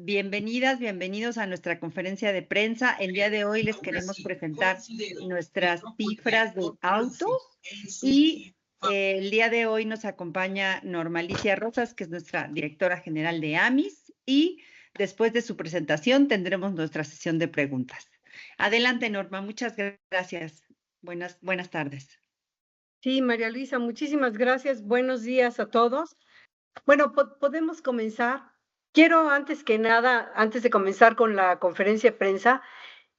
Bienvenidas, bienvenidos a nuestra conferencia de prensa. El día de hoy les queremos presentar nuestras cifras de autos y el día de hoy nos acompaña Norma Alicia Rosas, que es nuestra directora general de AMIS, y después de su presentación tendremos nuestra sesión de preguntas. Adelante, Norma, muchas gracias. Buenas tardes. Sí, María Luisa, muchísimas gracias. Buenos días a todos. Bueno, podemos comenzar. Quiero antes que nada, antes de comenzar con la conferencia de prensa,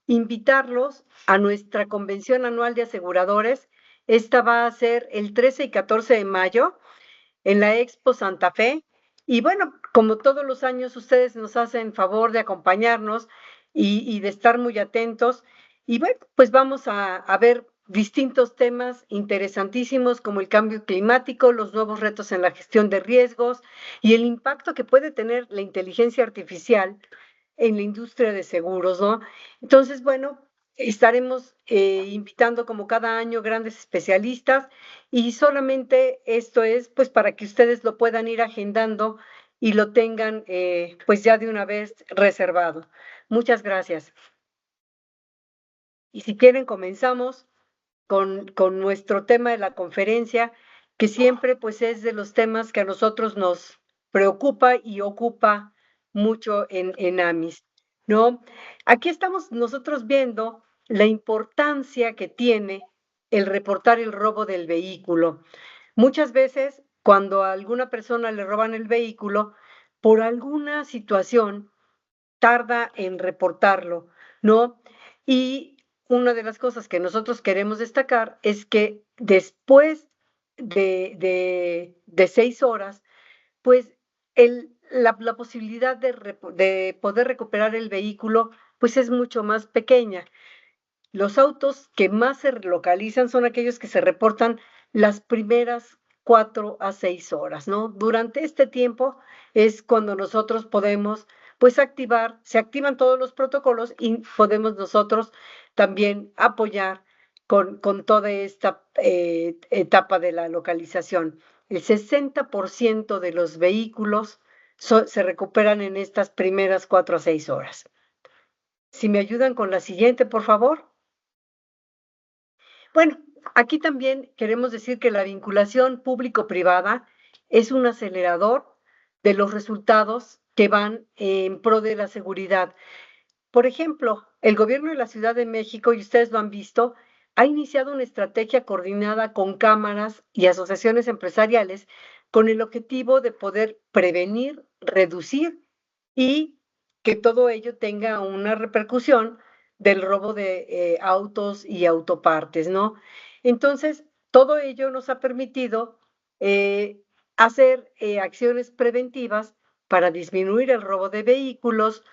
invitarlos a nuestra convención anual de aseguradores. Esta va a ser el 13 y 14 de mayo en la Expo Santa Fe. Y bueno, como todos los años, ustedes nos hacen favor de acompañarnos y de estar muy atentos. Y bueno, pues vamos a ver distintos temas interesantísimos como el cambio climático, los nuevos retos en la gestión de riesgos y el impacto que puede tener la inteligencia artificial en la industria de seguros, ¿no? Entonces, bueno, estaremos invitando como cada año grandes especialistas y solamente esto es pues para que ustedes lo puedan ir agendando y lo tengan pues ya de una vez reservado. Muchas gracias. Y si quieren comenzamos con nuestro tema de la conferencia, que siempre pues es de los temas que a nosotros nos preocupa y ocupa mucho en AMIS, ¿no? Aquí estamos nosotros viendo la importancia que tiene el reportar el robo del vehículo. Muchas veces, cuando a alguna persona le roban el vehículo, por alguna situación tarda en reportarlo, ¿no? Y una de las cosas que nosotros queremos destacar es que después de 6 horas, pues la posibilidad de poder recuperar el vehículo, pues es mucho más pequeña. Los autos que más se localizan son aquellos que se reportan las primeras 4 a 6 horas, ¿no? Durante este tiempo es cuando nosotros podemos, pues, se activan todos los protocolos y podemos nosotros también apoyar con toda esta etapa de la localización. El 60% de los vehículos se recuperan en estas primeras 4 a 6 horas. Si me ayudan con la siguiente, por favor. Bueno, aquí también queremos decir que la vinculación público-privada es un acelerador de los resultados que van en pro de la seguridad. Por ejemplo, el gobierno de la Ciudad de México, y ustedes lo han visto, ha iniciado una estrategia coordinada con cámaras y asociaciones empresariales con el objetivo de poder prevenir, reducir y que todo ello tenga una repercusión del robo de autos y autopartes, ¿no? Entonces, todo ello nos ha permitido hacer acciones preventivas para disminuir el robo de vehículos,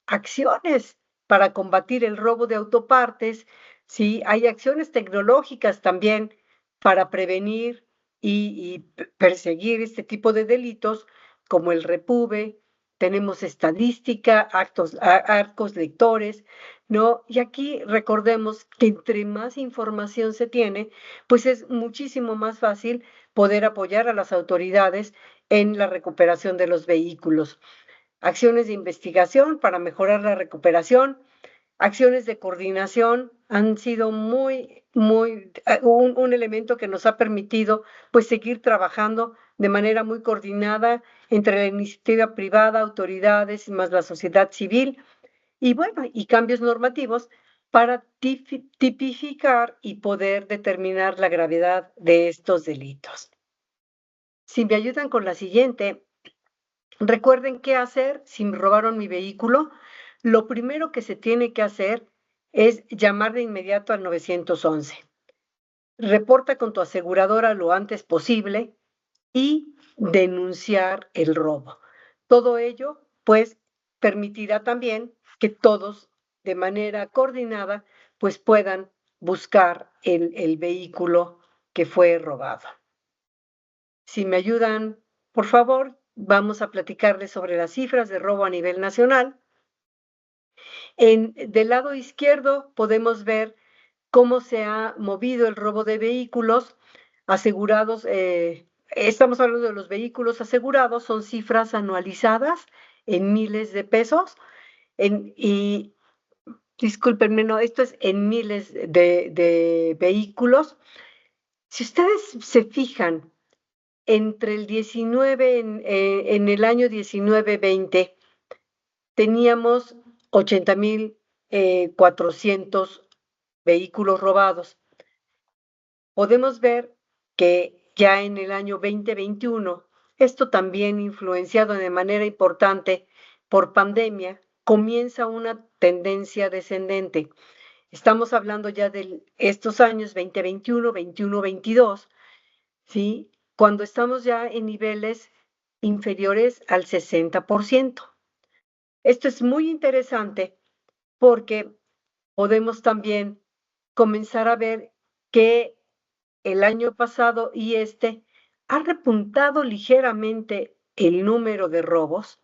acciones para combatir el robo de autopartes, sí, hay acciones tecnológicas también para prevenir y perseguir este tipo de delitos, como el repube, tenemos estadística, arcos lectores, ¿no? Y aquí recordemos que entre más información se tiene, pues es muchísimo más fácil poder apoyar a las autoridades en la recuperación de los vehículos. Acciones de investigación para mejorar la recuperación, acciones de coordinación han sido un elemento que nos ha permitido pues seguir trabajando de manera muy coordinada entre la iniciativa privada, autoridades y más la sociedad civil y bueno, y cambios normativos para tipificar y poder determinar la gravedad de estos delitos. Si me ayudan con la siguiente, recuerden qué hacer si me robaron mi vehículo. Lo primero que se tiene que hacer es llamar de inmediato al 911. Reporta con tu aseguradora lo antes posible y denunciar el robo. Todo ello, pues, permitirá también que todos, de manera coordinada, pues puedan buscar el vehículo que fue robado. Si me ayudan, por favor, vamos a platicarles sobre las cifras de robo a nivel nacional. Del lado izquierdo podemos ver cómo se ha movido el robo de vehículos asegurados. Estamos hablando de los vehículos asegurados, son cifras anualizadas en miles de pesos. Y discúlpenme, no, esto es en miles de vehículos. Si ustedes se fijan, entre el 19, en el año 19-20, teníamos 80,400 vehículos robados. Podemos ver que ya en el año 2021, esto también influenciado de manera importante por pandemia, comienza una tendencia descendente. Estamos hablando ya de estos años 2021, 21, 22, ¿sí? Cuando estamos ya en niveles inferiores al 60%. Esto es muy interesante porque podemos también comenzar a ver que el año pasado y ha repuntado ligeramente el número de robos,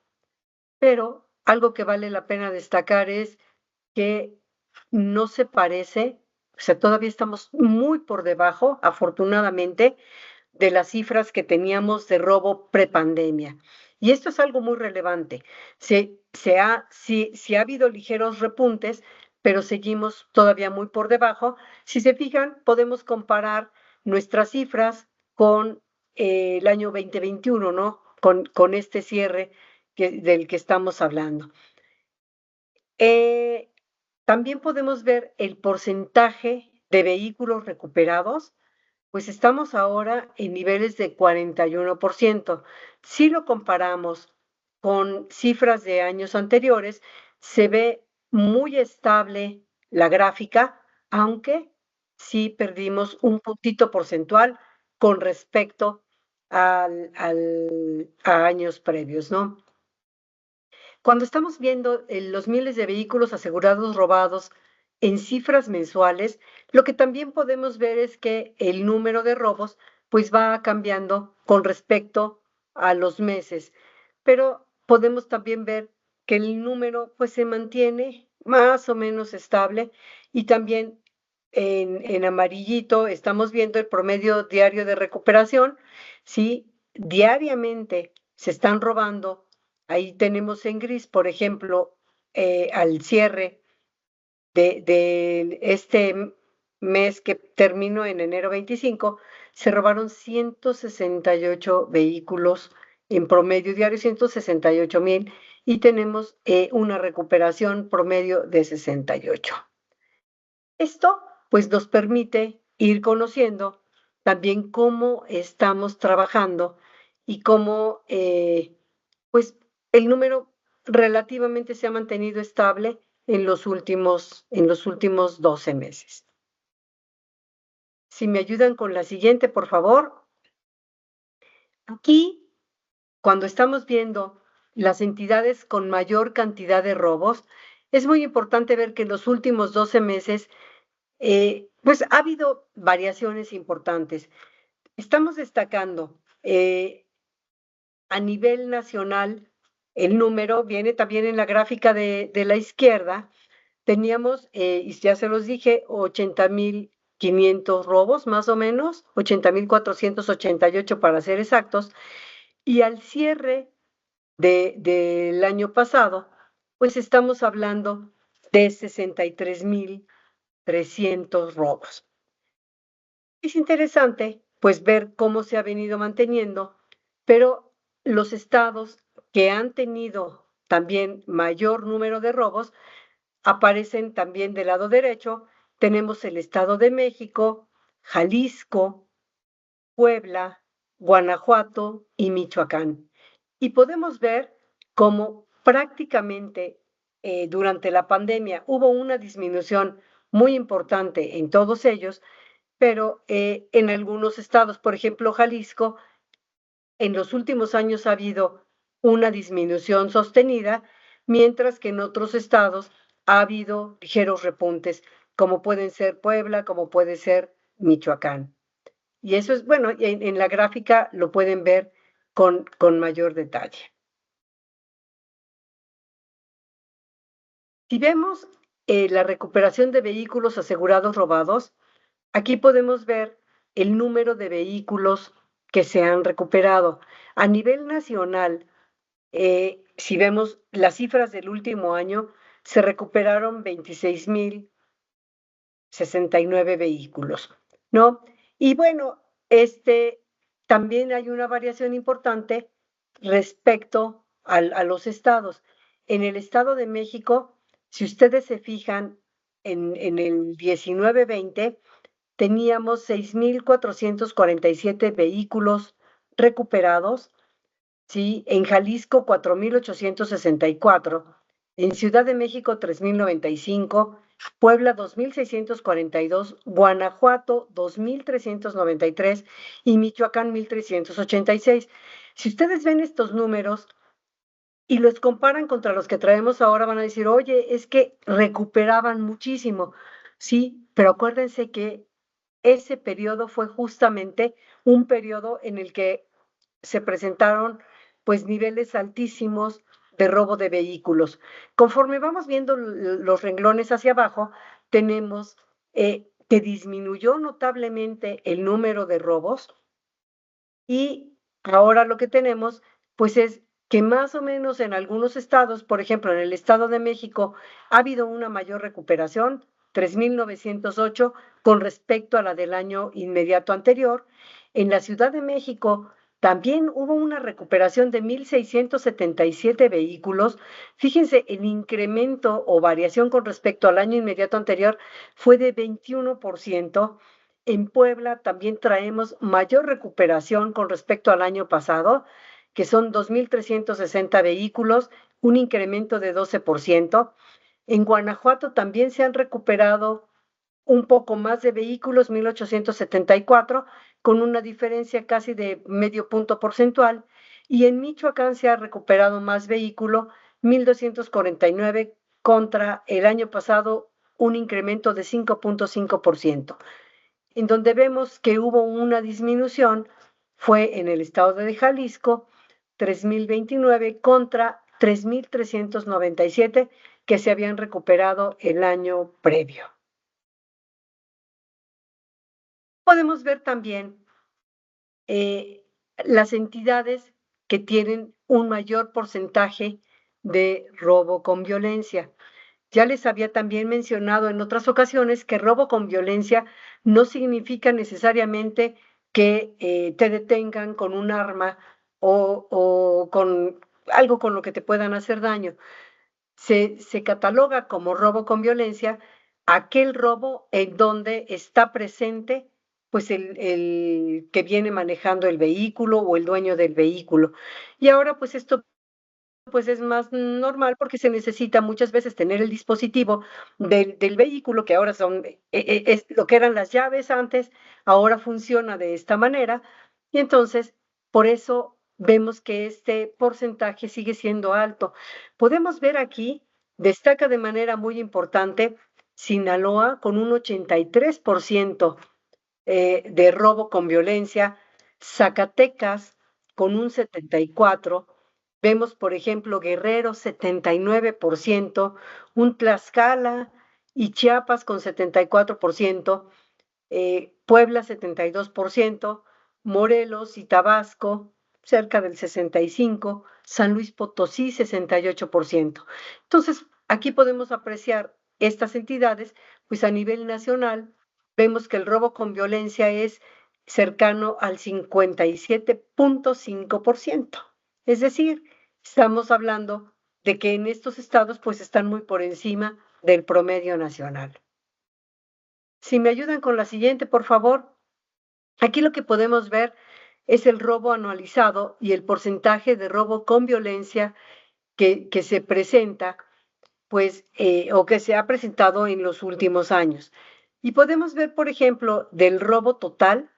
pero algo que vale la pena destacar es que no se parece, o sea, todavía estamos muy por debajo, afortunadamente, de las cifras que teníamos de robo prepandemia. Y esto es algo muy relevante. Sí, ha habido ligeros repuntes, pero seguimos todavía muy por debajo. Si se fijan, podemos comparar nuestras cifras con el año 2021, ¿no? Con este cierre del que estamos hablando. También podemos ver el porcentaje de vehículos recuperados, pues estamos ahora en niveles de 41%. Si lo comparamos con cifras de años anteriores, se ve muy estable la gráfica, aunque sí perdimos un puntito porcentual con respecto a años previos, ¿no? Cuando estamos viendo los miles de vehículos asegurados robados en cifras mensuales, lo que también podemos ver es que el número de robos pues va cambiando con respecto a los meses, pero podemos también ver que el número pues se mantiene más o menos estable y también en amarillito estamos viendo el promedio diario de recuperación. ¿Sí? Diariamente se están robando. Ahí tenemos en gris, por ejemplo, al cierre de este mes que terminó en enero 25, se robaron 168 vehículos en promedio diario, 168,000, y tenemos una recuperación promedio de 68. Esto pues nos permite ir conociendo también cómo estamos trabajando y cómo pues el número relativamente se ha mantenido estable en los últimos 12 meses. Si me ayudan con la siguiente, por favor. Aquí, cuando estamos viendo las entidades con mayor cantidad de robos, es muy importante ver que en los últimos 12 meses pues ha habido variaciones importantes. Estamos destacando a nivel nacional, el número viene también en la gráfica de la izquierda. Teníamos, y ya se los dije, 80,500 robos, más o menos, 80,488 para ser exactos, y al cierre del año pasado, pues estamos hablando de 63,300 robos. Es interesante, pues, ver cómo se ha venido manteniendo, pero los estados que han tenido también mayor número de robos aparecen también del lado derecho. Tenemos el Estado de México, Jalisco, Puebla, Guanajuato y Michoacán. Y podemos ver cómo prácticamente durante la pandemia hubo una disminución muy importante en todos ellos, pero en algunos estados, por ejemplo, Jalisco, en los últimos años ha habido una disminución sostenida, mientras que en otros estados ha habido ligeros repuntes, como pueden ser Puebla, como puede ser Michoacán. Y eso es, bueno, en la gráfica lo pueden ver con mayor detalle. Si vemos la recuperación de vehículos asegurados robados, aquí podemos ver el número de vehículos que se han recuperado. A nivel nacional, si vemos las cifras del último año, se recuperaron 26,069 vehículos, ¿no? Y bueno, también hay una variación importante respecto a los estados. En el Estado de México, si ustedes se fijan, en el 19-20 teníamos 6,447 vehículos recuperados, ¿sí? En Jalisco, 4,864, en Ciudad de México, 3,095, Puebla, 2,642, Guanajuato, 2,393 y Michoacán, 1,386. Si ustedes ven estos números y los comparan contra los que traemos ahora, van a decir, oye, es que recuperaban muchísimo. Sí, pero acuérdense que ese periodo fue justamente un periodo en el que se presentaron pues niveles altísimos de robo de vehículos. Conforme vamos viendo los renglones hacia abajo, tenemos que disminuyó notablemente el número de robos y ahora lo que tenemos pues es que más o menos en algunos estados, por ejemplo, en el Estado de México, ha habido una mayor recuperación, 3,908 con respecto a la del año inmediato anterior. En la Ciudad de México también hubo una recuperación de 1,677 vehículos. Fíjense, el incremento o variación con respecto al año inmediato anterior fue de 21%. En Puebla también traemos mayor recuperación con respecto al año pasado, que son 2,360 vehículos, un incremento de 12%. En Guanajuato también se han recuperado un poco más de vehículos, 1,874, con una diferencia casi de medio punto porcentual. Y en Michoacán se ha recuperado más vehículo, 1,249 contra el año pasado, un incremento de 5,5%. En donde vemos que hubo una disminución fue en el estado de Jalisco, 3,029 contra 3,397 que se habían recuperado el año previo. Podemos ver también las entidades que tienen un mayor porcentaje de robo con violencia. Ya les había también mencionado en otras ocasiones que robo con violencia no significa necesariamente que te detengan con un arma o con algo con lo que te puedan hacer daño. Se cataloga como robo con violencia aquel robo en donde está presente pues el que viene manejando el vehículo o el dueño del vehículo. Y ahora pues esto pues es más normal porque se necesita muchas veces tener el dispositivo del vehículo, que ahora es lo que eran las llaves antes, ahora funciona de esta manera, y entonces por eso vemos que este porcentaje sigue siendo alto. Podemos ver aquí, destaca de manera muy importante Sinaloa con un 83% de robo con violencia, Zacatecas con un 74%, vemos por ejemplo Guerrero 79%, un Tlaxcala y Chiapas con 74%, Puebla 72%, Morelos y Tabasco cerca del 65%, San Luis Potosí 68%. Entonces, aquí podemos apreciar estas entidades, pues a nivel nacional vemos que el robo con violencia es cercano al 57,5%. Es decir, estamos hablando de que en estos estados pues están muy por encima del promedio nacional. Si me ayudan con la siguiente, por favor. Aquí lo que podemos ver es el robo anualizado y el porcentaje de robo con violencia que se presenta, pues, o que se ha presentado en los últimos años. Y podemos ver, por ejemplo, del robo total,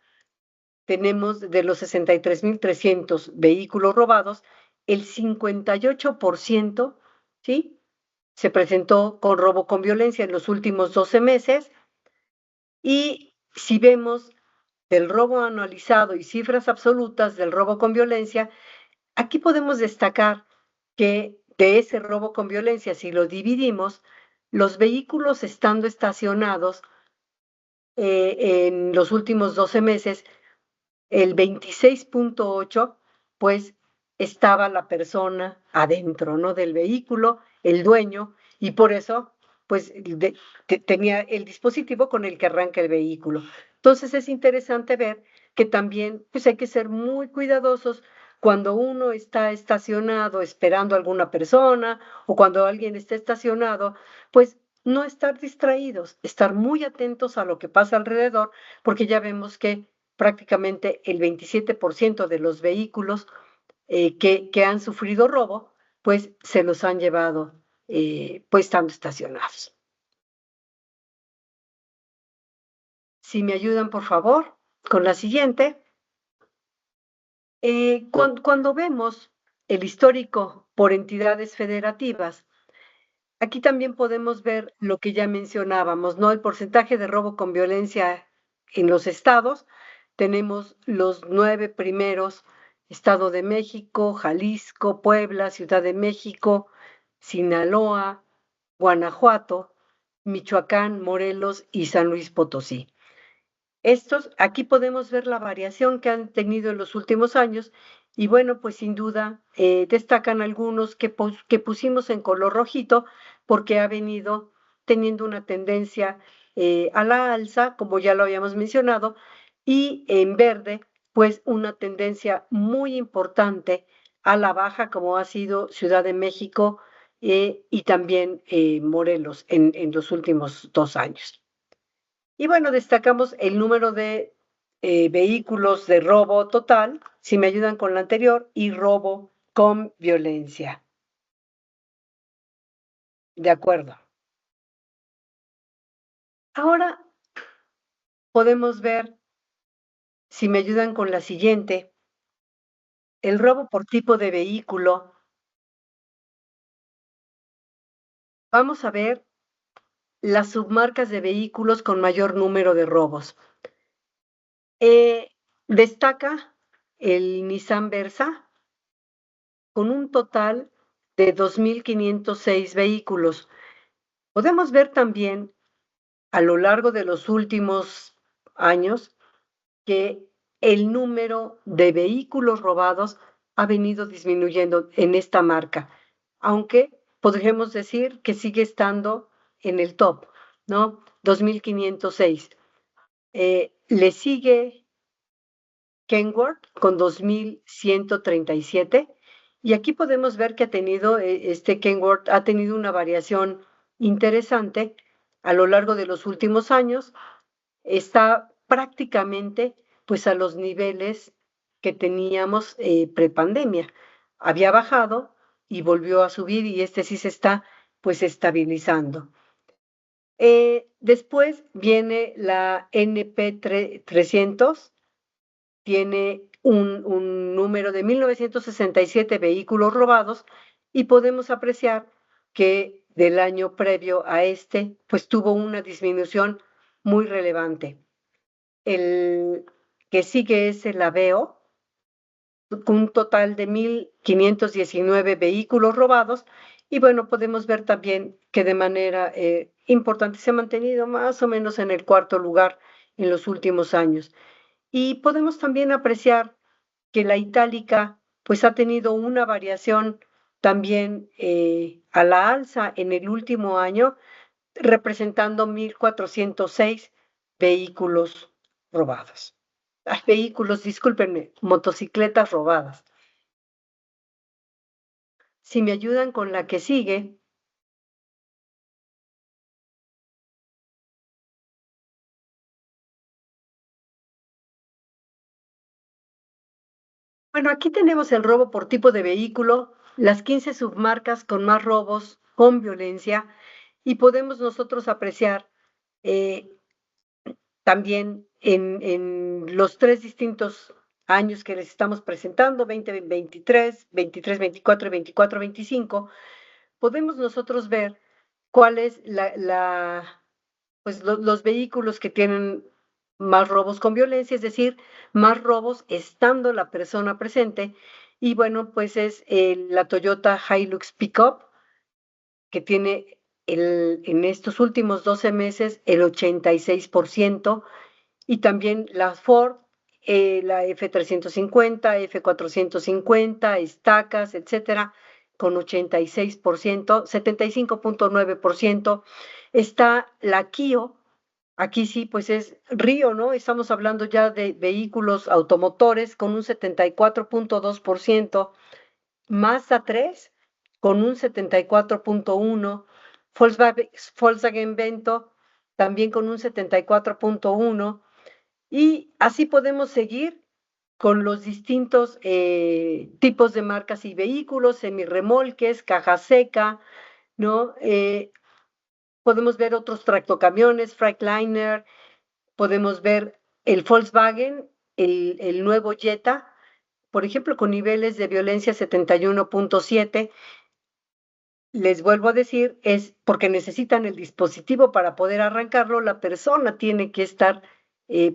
tenemos de los 63,300 vehículos robados, el 58%, ¿sí? Se presentó con robo con violencia en los últimos 12 meses. Y si vemos del robo anualizado y cifras absolutas del robo con violencia, aquí podemos destacar que de ese robo con violencia, si lo dividimos, los vehículos estando estacionados en los últimos 12 meses, el 26,8, pues estaba la persona adentro, ¿no? Del vehículo, el dueño, y por eso, pues, tenía el dispositivo con el que arranca el vehículo. Entonces es interesante ver que también, pues, hay que ser muy cuidadosos cuando uno está estacionado esperando a alguna persona o cuando alguien está estacionado, pues no estar distraídos, estar muy atentos a lo que pasa alrededor, porque ya vemos que prácticamente el 27% de los vehículos que han sufrido robo, pues se los han llevado, pues estando estacionados. Si me ayudan, por favor, con la siguiente. Cuando vemos el histórico por entidades federativas, aquí también podemos ver lo que ya mencionábamos, ¿no? El porcentaje de robo con violencia en los estados. Tenemos los 9 primeros: Estado de México, Jalisco, Puebla, Ciudad de México, Sinaloa, Guanajuato, Michoacán, Morelos y San Luis Potosí. Aquí podemos ver la variación que han tenido en los últimos años y bueno, pues sin duda destacan algunos que pusimos en color rojito porque ha venido teniendo una tendencia a la alza, como ya lo habíamos mencionado, y en verde, pues una tendencia muy importante a la baja, como ha sido Ciudad de México y también Morelos en los últimos 2 años. Y bueno, destacamos el número de vehículos de robo total, si me ayudan con la anterior, y robo con violencia. De acuerdo. Ahora podemos ver, si me ayudan con la siguiente, el robo por tipo de vehículo. Vamos a ver las submarcas de vehículos con mayor número de robos. Destaca el Nissan Versa con un total de 2.506 vehículos. Podemos ver también a lo largo de los últimos años que el número de vehículos robados ha venido disminuyendo en esta marca, aunque podríamos decir que sigue estando en el top, ¿no? 2.506. Le sigue Kenworth con 2.137 y aquí podemos ver que Kenworth ha tenido una variación interesante a lo largo de los últimos años. Está prácticamente pues a los niveles que teníamos prepandemia. Había bajado y volvió a subir y sí se está pues estabilizando. Después viene la NP300, tiene un número de 1.967 vehículos robados y podemos apreciar que del año previo a pues tuvo una disminución muy relevante. El que sigue es el Aveo, con un total de 1.519 vehículos robados, y bueno, podemos ver también que de manera importante se ha mantenido más o menos en el cuarto lugar en los últimos años. Y podemos también apreciar que la itálica pues ha tenido una variación también a la alza en el último año, representando 1.406 vehículos robados. Vehículos, discúlpenme, motocicletas robadas. Si me ayudan con la que sigue. Bueno, aquí tenemos el robo por tipo de vehículo, las 15 submarcas con más robos con violencia y podemos nosotros apreciar también en los 3 distintos años que les estamos presentando, 2023, 23, 24 y 24, 25, podemos nosotros ver cuál es pues los vehículos que tienen más robos con violencia, es decir, más robos estando la persona presente. Y bueno, pues es la Toyota Hilux Pickup, que tiene en estos últimos 12 meses el 86%, y también la Ford la F350, F450, estacas, etcétera, con 86%, 75.9%. Está la Kio, aquí sí, pues es Río, ¿no? Estamos hablando ya de vehículos automotores con un 74.2%, Mazda 3 con un 74.1%, Volkswagen Vento también con un 74.1%, y así podemos seguir con los distintos tipos de marcas y vehículos, semirremolques, caja seca, ¿no? Podemos ver otros tractocamiones, Freightliner, podemos ver el Volkswagen, el nuevo Jetta, por ejemplo, con niveles de violencia 71.7. Les vuelvo a decir, es porque necesitan el dispositivo para poder arrancarlo, la persona tiene que estar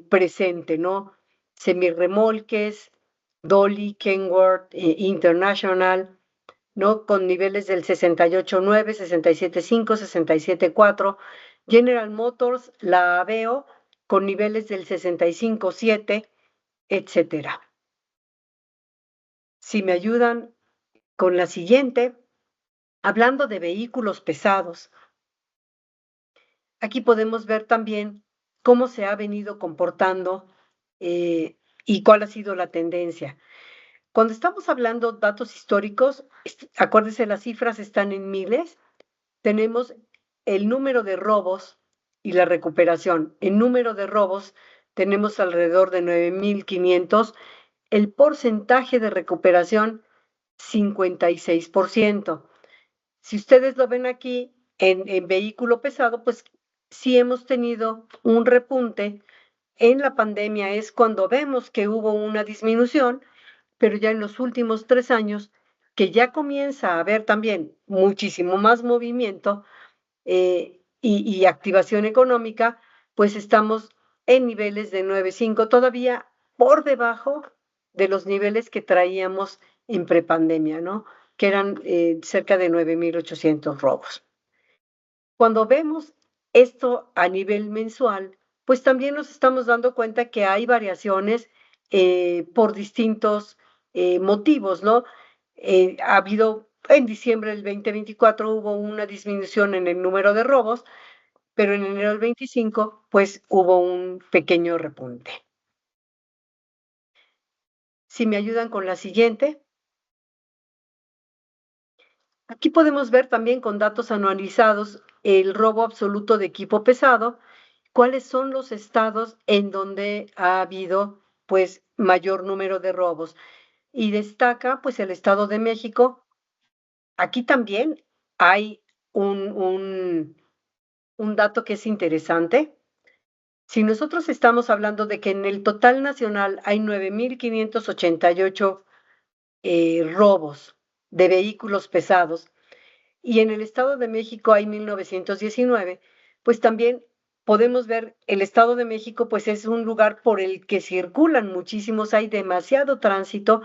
presente, ¿no? Semirremolques, Dolly, Kenworth, International, ¿no? Con niveles del 68.9, 67.5, 67.4. General Motors, la Aveo, con niveles del 65.7, etcétera. Si me ayudan con la siguiente, hablando de vehículos pesados, aquí podemos ver también cómo se ha venido comportando y cuál ha sido la tendencia. Cuando estamos hablando datos históricos, acuérdense, las cifras están en miles, tenemos el número de robos y la recuperación. En número de robos tenemos alrededor de 9.500, el porcentaje de recuperación 56%. Si ustedes lo ven aquí en vehículo pesado, pues sí hemos tenido un repunte. En la pandemia es cuando vemos que hubo una disminución, pero ya en los últimos 3 años, que ya comienza a haber también muchísimo más movimiento y activación económica, pues estamos en niveles de 9.5, todavía por debajo de los niveles que traíamos en prepandemia, ¿no? Que eran cerca de 9.800 robos. Cuando vemos esto a nivel mensual, pues también nos estamos dando cuenta que hay variaciones por distintos motivos, ¿no? Ha habido, en diciembre del 2024 hubo una disminución en el número de robos, pero en enero del 25, pues hubo un pequeño repunte. Si me ayudan con la siguiente. Aquí podemos ver también con datos anualizados el robo absoluto de equipo pesado, cuáles son los estados en donde ha habido pues mayor número de robos. Y destaca pues el Estado de México. Aquí también hay un dato que es interesante. Si nosotros estamos hablando de que en el total nacional hay 9.588 robos de vehículos pesados, y en el Estado de México hay 1.919, pues también podemos ver el Estado de México, pues es un lugar por el que circulan muchísimos, hay demasiado tránsito,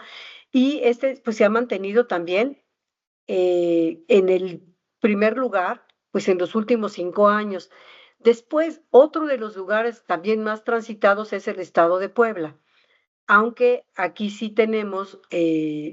y este pues se ha mantenido también en el primer lugar, pues en los últimos 5 años. Después, otro de los lugares también más transitados es el Estado de Puebla, aunque aquí sí tenemos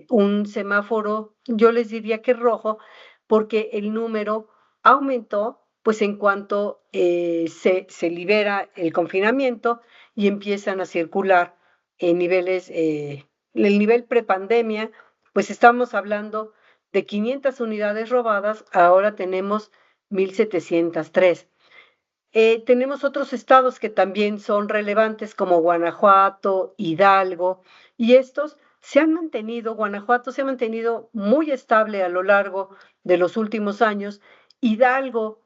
un semáforo, yo les diría que rojo, porque el número aumentó, pues en cuanto se libera el confinamiento y empiezan a circular en niveles, el nivel prepandemia, pues estamos hablando de 500 unidades robadas, ahora tenemos 1.703. Tenemos otros estados que también son relevantes como Guanajuato, Hidalgo, y estos se han mantenido, Guanajuato se ha mantenido muy estable a lo largo de los últimos años. Hidalgo,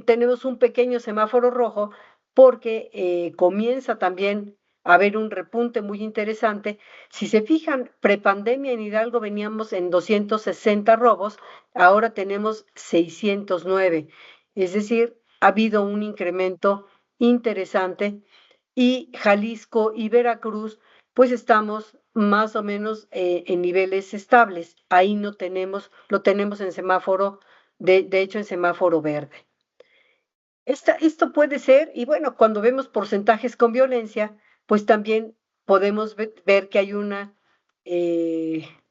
tenemos un pequeño semáforo rojo porque comienza también a haber un repunte muy interesante. Si se fijan, prepandemia en Hidalgo veníamos en 260 robos, ahora tenemos 609, es decir, ha habido un incremento interesante, y Jalisco y Veracruz, pues estamos más o menos en niveles estables. Ahí no tenemos, lo tenemos en semáforo, de hecho en semáforo verde. Esto puede ser, y bueno, cuando vemos porcentajes con violencia, pues también podemos ver que hay una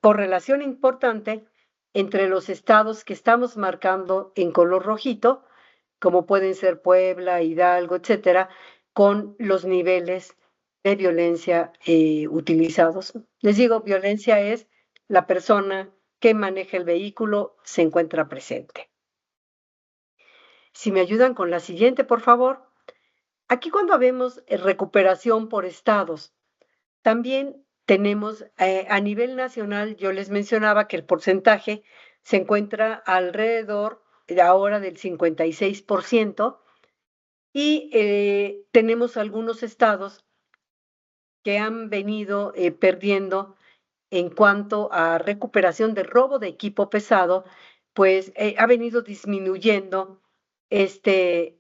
correlación importante entre los estados que estamos marcando en color rojito, como pueden ser Puebla, Hidalgo, etcétera, con los niveles de violencia utilizados. Les digo, violencia es la persona que maneja el vehículo se encuentra presente. Si me ayudan con la siguiente, por favor. Aquí cuando vemos recuperación por estados, también tenemos a nivel nacional, yo les mencionaba que el porcentaje se encuentra alrededor ahora del 56% y tenemos algunos estados que han venido perdiendo en cuanto a recuperación de robo de equipo pesado, pues ha venido disminuyendo este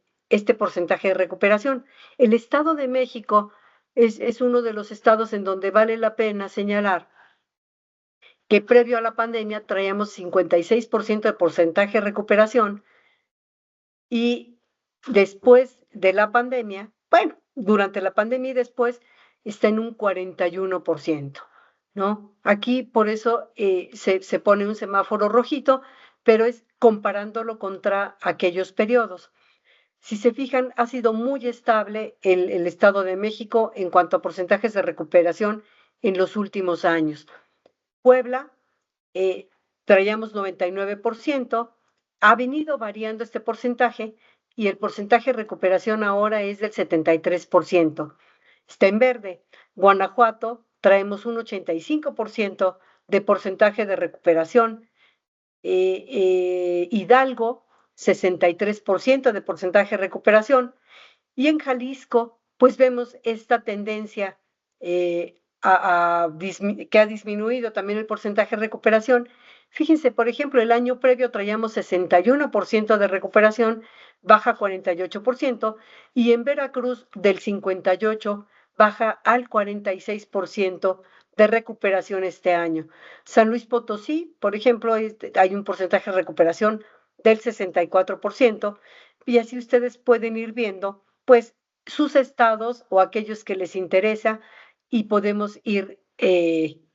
porcentaje de recuperación. El Estado de México es uno de los estados en donde vale la pena señalar que previo a la pandemia traíamos 56% de porcentaje de recuperación y después de la pandemia, bueno, durante la pandemia y después está en un 41%, ¿no? Aquí por eso se pone un semáforo rojito, pero es comparándolo contra aquellos periodos. Si se fijan, ha sido muy estable el Estado de México en cuanto a porcentajes de recuperación en los últimos años. Puebla, traíamos 99%, ha venido variando este porcentaje y el porcentaje de recuperación ahora es del 73%. Está en verde. Guanajuato, traemos un 85% de porcentaje de recuperación. Hidalgo, 63% de porcentaje de recuperación. Y en Jalisco, pues vemos esta tendencia que ha disminuido también el porcentaje de recuperación. Fíjense, por ejemplo, el año previo traíamos 61% de recuperación, baja 48%, y en Veracruz del 58% baja al 46% de recuperación este año. San Luis Potosí, por ejemplo, hay un porcentaje de recuperación del 64%, y así ustedes pueden ir viendo, pues, sus estados o aquellos que les interesa y podemos ir,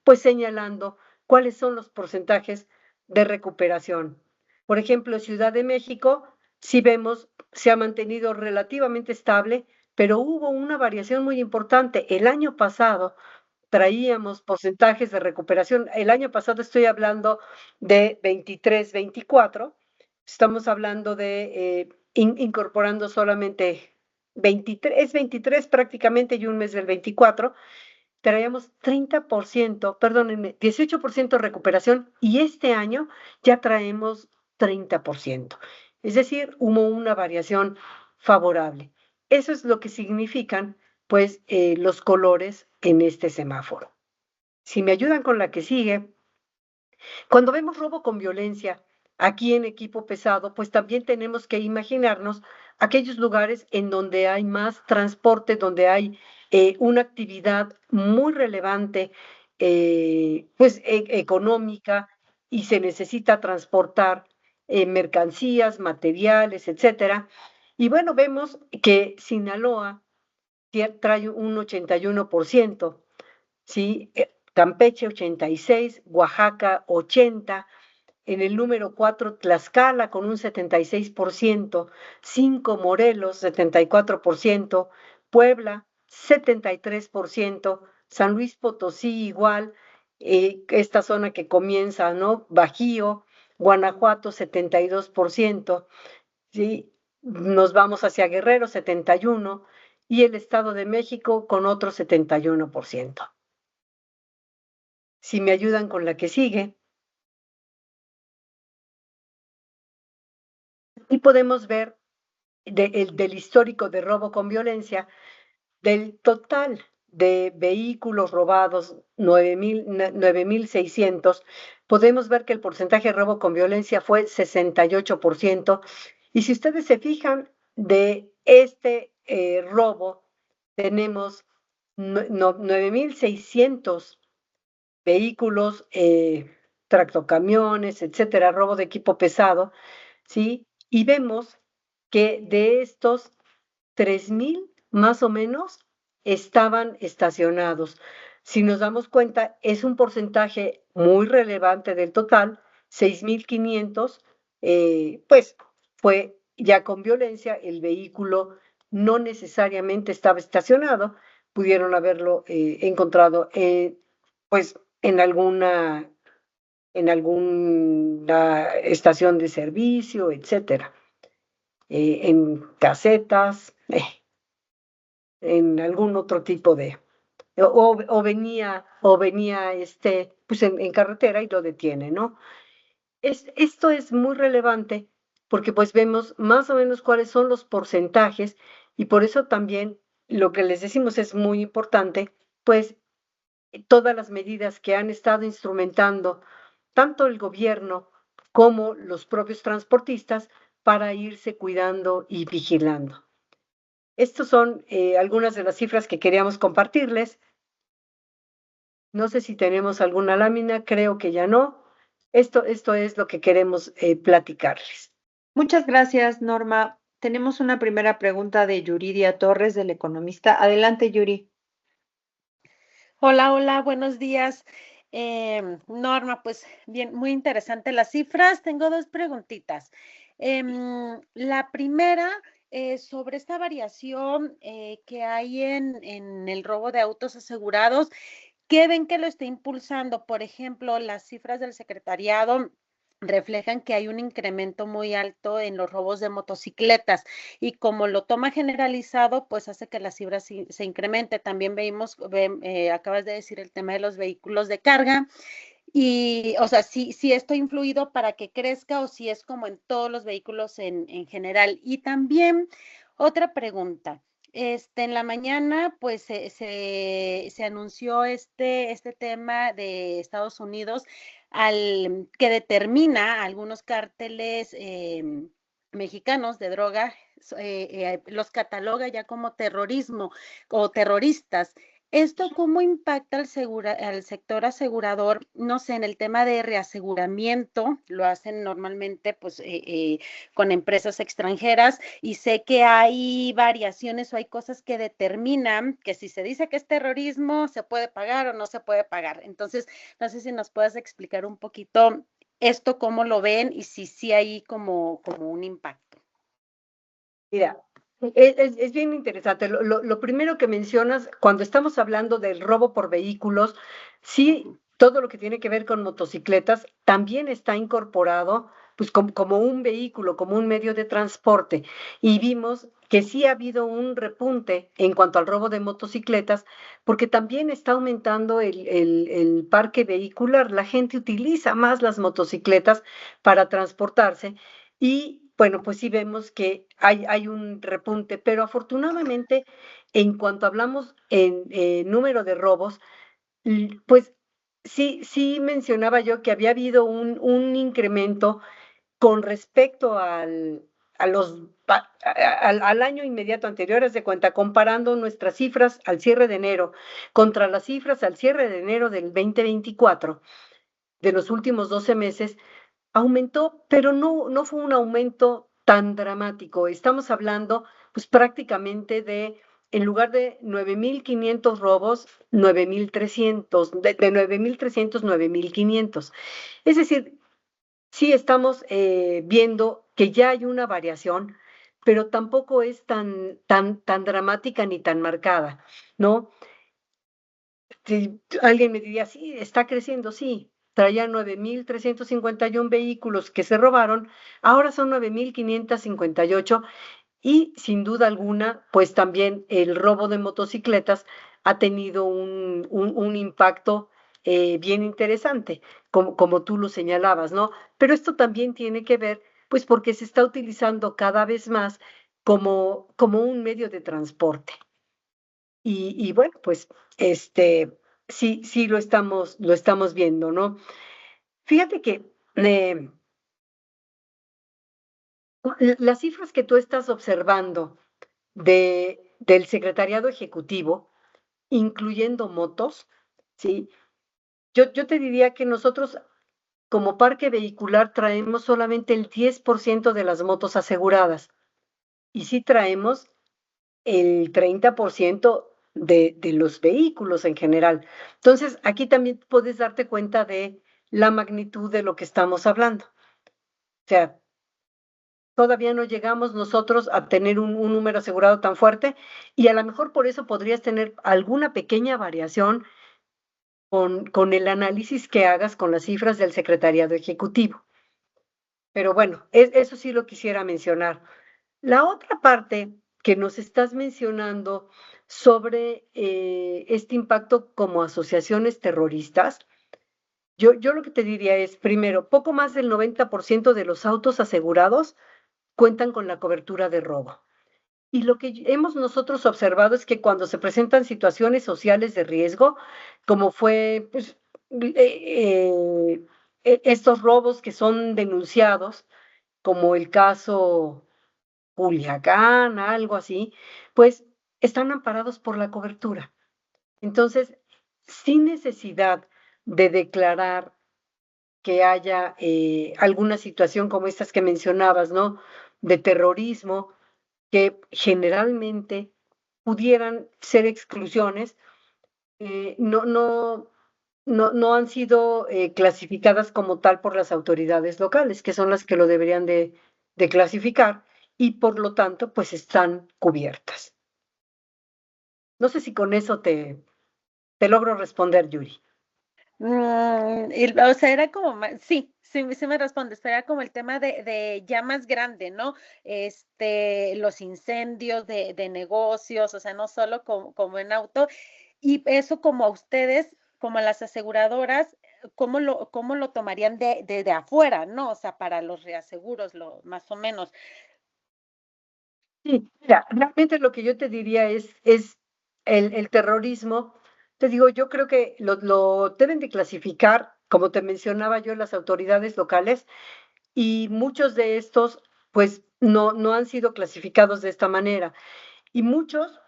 pues, señalando cuáles son los porcentajes de recuperación. Por ejemplo, Ciudad de México, si vemos, se ha mantenido relativamente estable, pero hubo una variación muy importante. El año pasado traíamos porcentajes de recuperación. El año pasado estoy hablando de 23, 24. Estamos hablando de incorporando solamente 23 prácticamente y un mes del 24. Traíamos 30%, perdónenme, 18% de recuperación y este año ya traemos 30%. Es decir, hubo una variación favorable. Eso es lo que significan, pues, los colores en este semáforo. Si me ayudan con la que sigue, cuando vemos robo con violencia aquí en equipo pesado, pues también tenemos que imaginarnos aquellos lugares en donde hay más transporte, donde hay una actividad muy relevante, pues económica, y se necesita transportar mercancías, materiales, etcétera. Y bueno, vemos que Sinaloa trae un 81%, ¿sí? Campeche 86%, Oaxaca 80%, en el número 4 Tlaxcala con un 76%, 5 Morelos 74%, Puebla 73%, San Luis Potosí igual, esta zona que comienza, ¿no? Bajío, Guanajuato 72%, ¿sí? Nos vamos hacia Guerrero 71% y el Estado de México con otro 71%. Si me ayudan con la que sigue. Y podemos ver del histórico de robo con violencia, del total de vehículos robados, 9,600, podemos ver que el porcentaje de robo con violencia fue 68%. Y si ustedes se fijan, de este robo, tenemos 9,600 vehículos, tractocamiones, etcétera, robo de equipo pesado, ¿sí? Y vemos que de estos 3,000 más o menos estaban estacionados. Si nos damos cuenta, es un porcentaje muy relevante del total, 6.500, pues fue ya con violencia, el vehículo no necesariamente estaba estacionado, pudieron haberlo encontrado pues en alguna estación de servicio, etcétera, en casetas, en algún otro tipo de, o venía pues en carretera y lo detiene, ¿no? Esto es muy relevante porque pues vemos más o menos cuáles son los porcentajes y por eso también lo que les decimos es muy importante, pues todas las medidas que han estado instrumentando tanto el gobierno como los propios transportistas para irse cuidando y vigilando. Estas son algunas de las cifras que queríamos compartirles. No sé si tenemos alguna lámina, creo que ya no. Esto es lo que queremos platicarles. Muchas gracias, Norma. Tenemos una primera pregunta de Yuridia Torres, del Economista. Adelante, Yuri. Hola, hola, buenos días. Norma, pues bien, muy interesante las cifras. Tengo dos preguntitas. La primera, sobre esta variación que hay en el robo de autos asegurados, ¿qué ven que lo está impulsando? Por ejemplo, las cifras del secretariado reflejan que hay un incremento muy alto en los robos de motocicletas y como lo toma generalizado, pues hace que la cifra se incremente. También acabas de decir el tema de los vehículos de carga y, o sea, si esto ha influido para que crezca o si es como en todos los vehículos en general. Y también otra pregunta. En la mañana, pues se anunció este tema de Estados Unidos que determina algunos cárteles mexicanos de droga, los cataloga ya como terrorismo o terroristas. ¿Esto cómo impacta al sector asegurador? No sé, en el tema de reaseguramiento, lo hacen normalmente pues con empresas extranjeras y sé que hay variaciones o hay cosas que determinan que si se dice que es terrorismo, se puede pagar o no se puede pagar. Entonces, no sé si nos puedas explicar un poquito esto, cómo lo ven y si sí hay como un impacto. Mira, es bien interesante. Lo primero que mencionas, cuando estamos hablando del robo por vehículos, sí, todo lo que tiene que ver con motocicletas también está incorporado pues como un vehículo, como un medio de transporte. Y vimos que sí ha habido un repunte en cuanto al robo de motocicletas, porque también está aumentando el parque vehicular. La gente utiliza más las motocicletas para transportarse y bueno, pues sí vemos que hay un repunte, pero afortunadamente, en cuanto hablamos en número de robos, pues sí mencionaba yo que había habido un incremento con respecto al año inmediato anterior, haz de cuenta, comparando nuestras cifras al cierre de enero contra las cifras al cierre de enero del 2024, de los últimos 12 meses, aumentó, pero no fue un aumento tan dramático. Estamos hablando, pues prácticamente en lugar de 9.500 robos, 9.300, de 9.300, 9.500. Es decir, sí estamos viendo que ya hay una variación, pero tampoco es tan dramática ni tan marcada, ¿no? Si alguien me diría, sí, está creciendo, sí, traía 9.351 vehículos que se robaron, ahora son 9.558 y sin duda alguna, pues también el robo de motocicletas ha tenido un impacto bien interesante, como tú lo señalabas, ¿no? Pero esto también tiene que ver, pues porque se está utilizando cada vez más como un medio de transporte. Y bueno, pues sí lo estamos viendo, ¿no? Fíjate que eh, las cifras que tú estás observando del secretariado ejecutivo, incluyendo motos, ¿sí? Yo te diría que nosotros como parque vehicular traemos solamente el 10% de las motos aseguradas y sí traemos el 30% de los vehículos en general. Entonces, aquí también puedes darte cuenta de la magnitud de lo que estamos hablando. O sea, todavía no llegamos nosotros a tener un número asegurado tan fuerte y a lo mejor por eso podrías tener alguna pequeña variación con el análisis que hagas con las cifras del secretariado ejecutivo. Pero bueno, eso sí lo quisiera mencionar. La otra parte que nos estás mencionando sobre este impacto como asociaciones terroristas, yo lo que te diría es, primero, poco más del 90% de los autos asegurados cuentan con la cobertura de robo. Y lo que hemos nosotros observado es que cuando se presentan situaciones sociales de riesgo, como fue pues, estos robos que son denunciados, como el caso Culiacán, algo así, pues están amparados por la cobertura. Entonces, sin necesidad de declarar que haya alguna situación como estas que mencionabas, ¿no? De terrorismo, que generalmente pudieran ser exclusiones, no han sido clasificadas como tal por las autoridades locales, que son las que lo deberían de clasificar, y por lo tanto, pues están cubiertas. No sé si con eso te logro responder, Yuri. O sea, era como, sí, sí me respondes, pero era como el tema de ya más grande, ¿no? Los incendios de negocios, o sea, no solo como en auto, y eso como a ustedes, como a las aseguradoras, ¿cómo lo tomarían de afuera, ¿no? O sea, para los reaseguros, más o menos. Sí, mira, realmente lo que yo te diría es el terrorismo. Te digo, yo creo que lo deben de clasificar, como te mencionaba yo, las autoridades locales, y muchos de estos, pues, no han sido clasificados de esta manera. Y muchos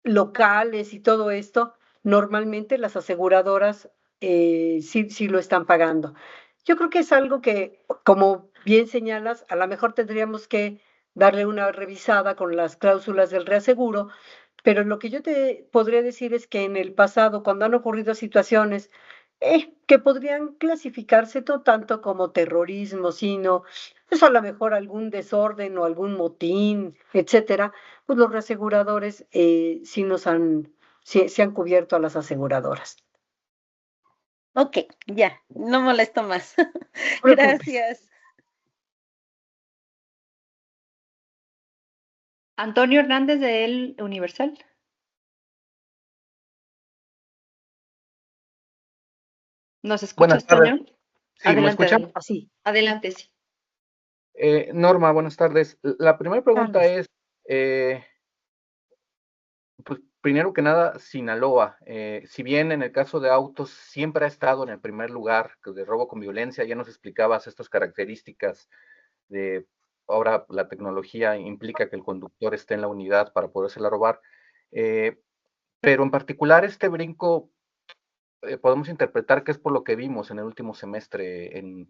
locales y todo esto, normalmente las aseguradoras sí lo están pagando. Yo creo que es algo que, como bien señalas, a lo mejor tendríamos que darle una revisada con las cláusulas del reaseguro, pero lo que yo te podría decir es que en el pasado, cuando han ocurrido situaciones que podrían clasificarse no tanto como terrorismo, sino pues a lo mejor algún desorden o algún motín, etcétera, pues los reaseguradores sí han cubierto a las aseguradoras. Ok, ya, no molesto más. No te preocupes. Gracias. Antonio Hernández de El Universal. ¿Nos escuchas, Buenas tardes. Antonio? Sí, ¿me Adelante, escuchan? adelante. Así. Adelante, sí. Norma, buenas tardes. La primera pregunta Carlos. es, pues primero que nada, Sinaloa. Si bien en el caso de autos siempre ha estado en el primer lugar de robo con violencia, ya nos explicabas estas características de ahora la tecnología implica que el conductor esté en la unidad para podérsela robar. Eh, pero en particular este brinco podemos interpretar que es por lo que vimos en el último semestre en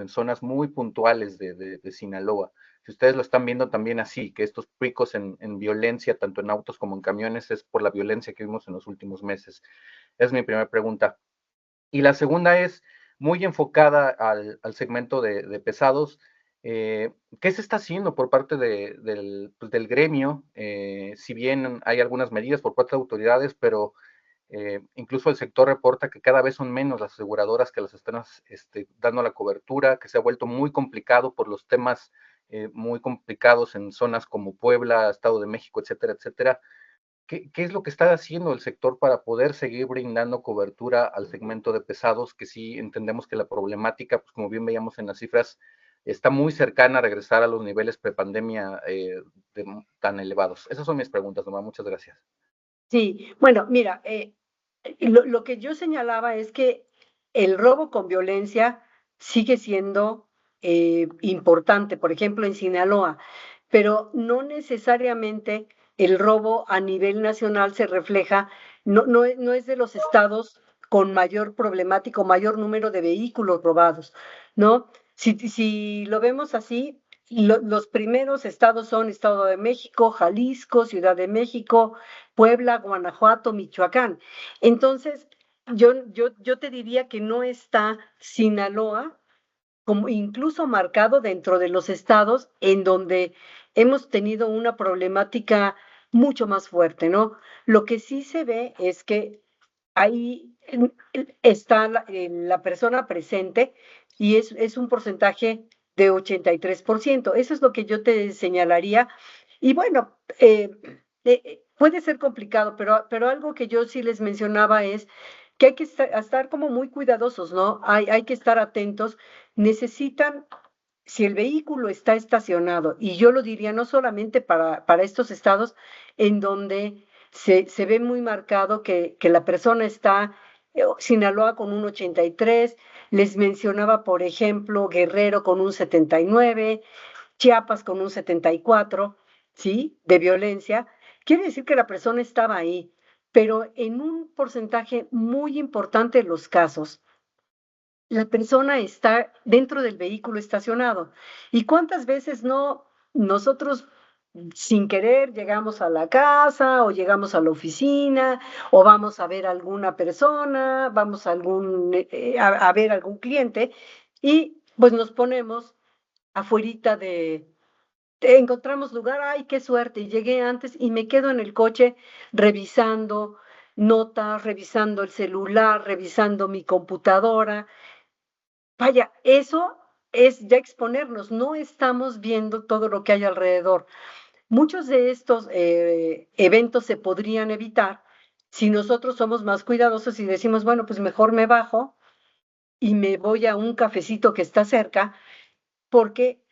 zonas muy puntuales de Sinaloa. Si ustedes lo están viendo también así, que estos picos en violencia, tanto en autos como en camiones, es por la violencia que vimos en los últimos meses. Es mi primera pregunta. Y la segunda es muy enfocada al segmento de pesados. ¿Qué se está haciendo por parte del gremio? Si bien hay algunas medidas por parte de autoridades, pero incluso el sector reporta que cada vez son menos las aseguradoras que las están dando la cobertura, que se ha vuelto muy complicado por los temas muy complicados en zonas como Puebla, Estado de México, etcétera, etcétera. ¿Qué es lo que está haciendo el sector para poder seguir brindando cobertura al segmento de pesados? Que sí entendemos que la problemática, pues como bien veíamos en las cifras, está muy cercana a regresar a los niveles prepandemia tan elevados. Esas son mis preguntas, Nomás. Muchas gracias. Sí, bueno, mira, lo que yo señalaba es que el robo con violencia sigue siendo importante, por ejemplo, en Sinaloa, pero no necesariamente el robo a nivel nacional se refleja, no es de los estados con mayor problemático, mayor número de vehículos robados, ¿no? Si lo vemos así, los primeros estados son Estado de México, Jalisco, Ciudad de México, Puebla, Guanajuato, Michoacán. Entonces, yo te diría que no está Sinaloa como incluso marcado dentro de los estados en donde hemos tenido una problemática mucho más fuerte, ¿no? Lo que sí se ve es que ahí está la persona presente y es un porcentaje de 83%. Eso es lo que yo te señalaría. Y bueno, puede ser complicado, pero algo que yo sí les mencionaba es que hay que estar como muy cuidadosos, ¿no? Hay que estar atentos. Necesitan, si el vehículo está estacionado, y yo lo diría no solamente para estos estados en donde se ve muy marcado que la persona está, Sinaloa con un 83, les mencionaba, por ejemplo, Guerrero con un 79, Chiapas con un 74, ¿sí? De violencia. Quiere decir que la persona estaba ahí, pero en un porcentaje muy importante de los casos, la persona está dentro del vehículo estacionado. ¿Y cuántas veces no nosotros sin querer llegamos a la casa o llegamos a la oficina o vamos a ver a alguna persona, vamos a a ver algún cliente y pues nos ponemos afuerita encontramos lugar, ay, qué suerte, y llegué antes y me quedo en el coche revisando notas, revisando el celular, revisando mi computadora. Vaya, eso es ya exponernos, no estamos viendo todo lo que hay alrededor. Muchos de estos eventos se podrían evitar si nosotros somos más cuidadosos y decimos, bueno, pues mejor me bajo y me voy a un cafecito que está cerca, porque